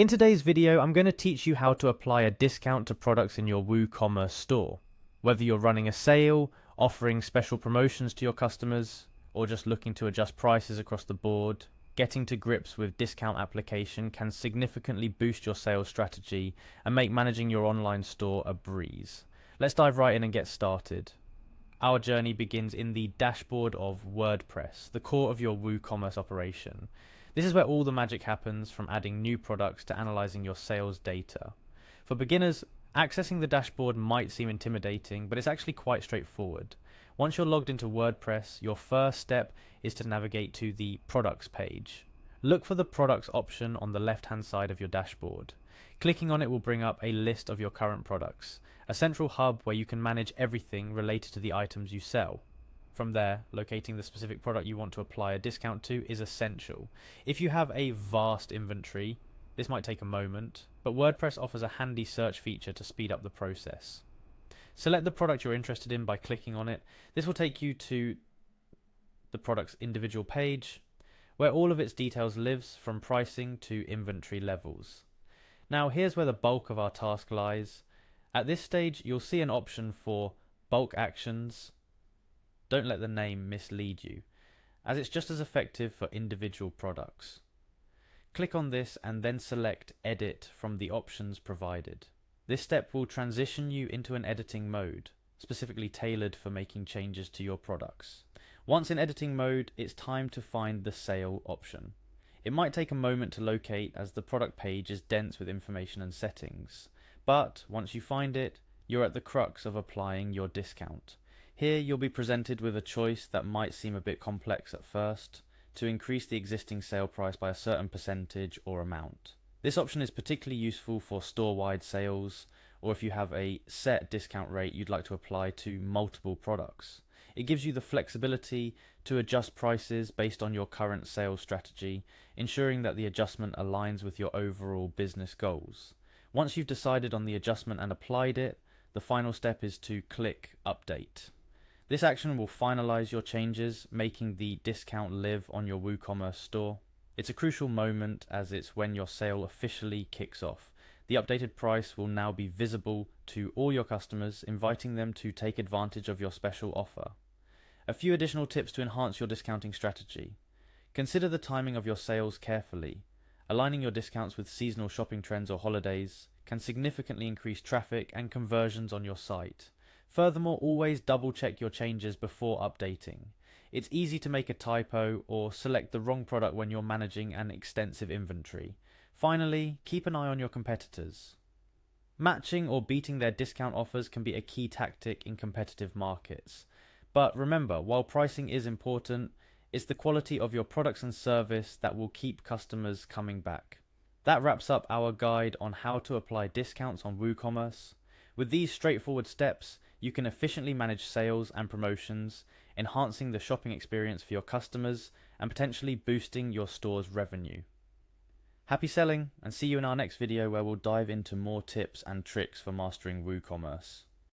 In today's video, I'm going to teach you how to apply a discount to products in your WooCommerce store. Whether you're running a sale, offering special promotions to your customers, or just looking to adjust prices across the board, getting to grips with discount application can significantly boost your sales strategy and make managing your online store a breeze. Let's dive right in and get started. Our journey begins in the dashboard of WordPress, the core of your WooCommerce operation. This is where all the magic happens, from adding new products to analyzing your sales data. For beginners, accessing the dashboard might seem intimidating, but it's actually quite straightforward. Once you're logged into WordPress, your first step is to navigate to the Products page. Look for the Products option on the left-hand side of your dashboard. Clicking on it will bring up a list of your current products, a central hub where you can manage everything related to the items you sell. From there, locating the specific product you want to apply a discount to is essential. If you have a vast inventory, this might take a moment, but WordPress offers a handy search feature to speed up the process. Select the product you're interested in by clicking on it. This will take you to the product's individual page, where all of its details lives, from pricing to inventory levels. Now here's where the bulk of our task lies. At this stage, you'll see an option for bulk actions. Don't let the name mislead you, as it's just as effective for individual products. Click on this and then select Edit from the options provided. This step will transition you into an editing mode, specifically tailored for making changes to your products. Once in editing mode, it's time to find the Sale option. It might take a moment to locate, as the product page is dense with information and settings, but once you find it, you're at the crux of applying your discount. Here you'll be presented with a choice that might seem a bit complex at first: to increase the existing sale price by a certain percentage or amount. This option is particularly useful for store-wide sales, or if you have a set discount rate you'd like to apply to multiple products. It gives you the flexibility to adjust prices based on your current sales strategy, ensuring that the adjustment aligns with your overall business goals. Once you've decided on the adjustment and applied it, the final step is to click Update. This action will finalize your changes, making the discount live on your WooCommerce store. It's a crucial moment, as it's when your sale officially kicks off. The updated price will now be visible to all your customers, inviting them to take advantage of your special offer. A few additional tips to enhance your discounting strategy. Consider the timing of your sales carefully. Aligning your discounts with seasonal shopping trends or holidays can significantly increase traffic and conversions on your site. Furthermore, always double check your changes before updating. It's easy to make a typo or select the wrong product when you're managing an extensive inventory. Finally, keep an eye on your competitors. Matching or beating their discount offers can be a key tactic in competitive markets. But remember, while pricing is important, it's the quality of your products and service that will keep customers coming back. That wraps up our guide on how to apply discounts on WooCommerce. With these straightforward steps, you can efficiently manage sales and promotions, enhancing the shopping experience for your customers and potentially boosting your store's revenue. Happy selling, and see you in our next video, where we'll dive into more tips and tricks for mastering WooCommerce.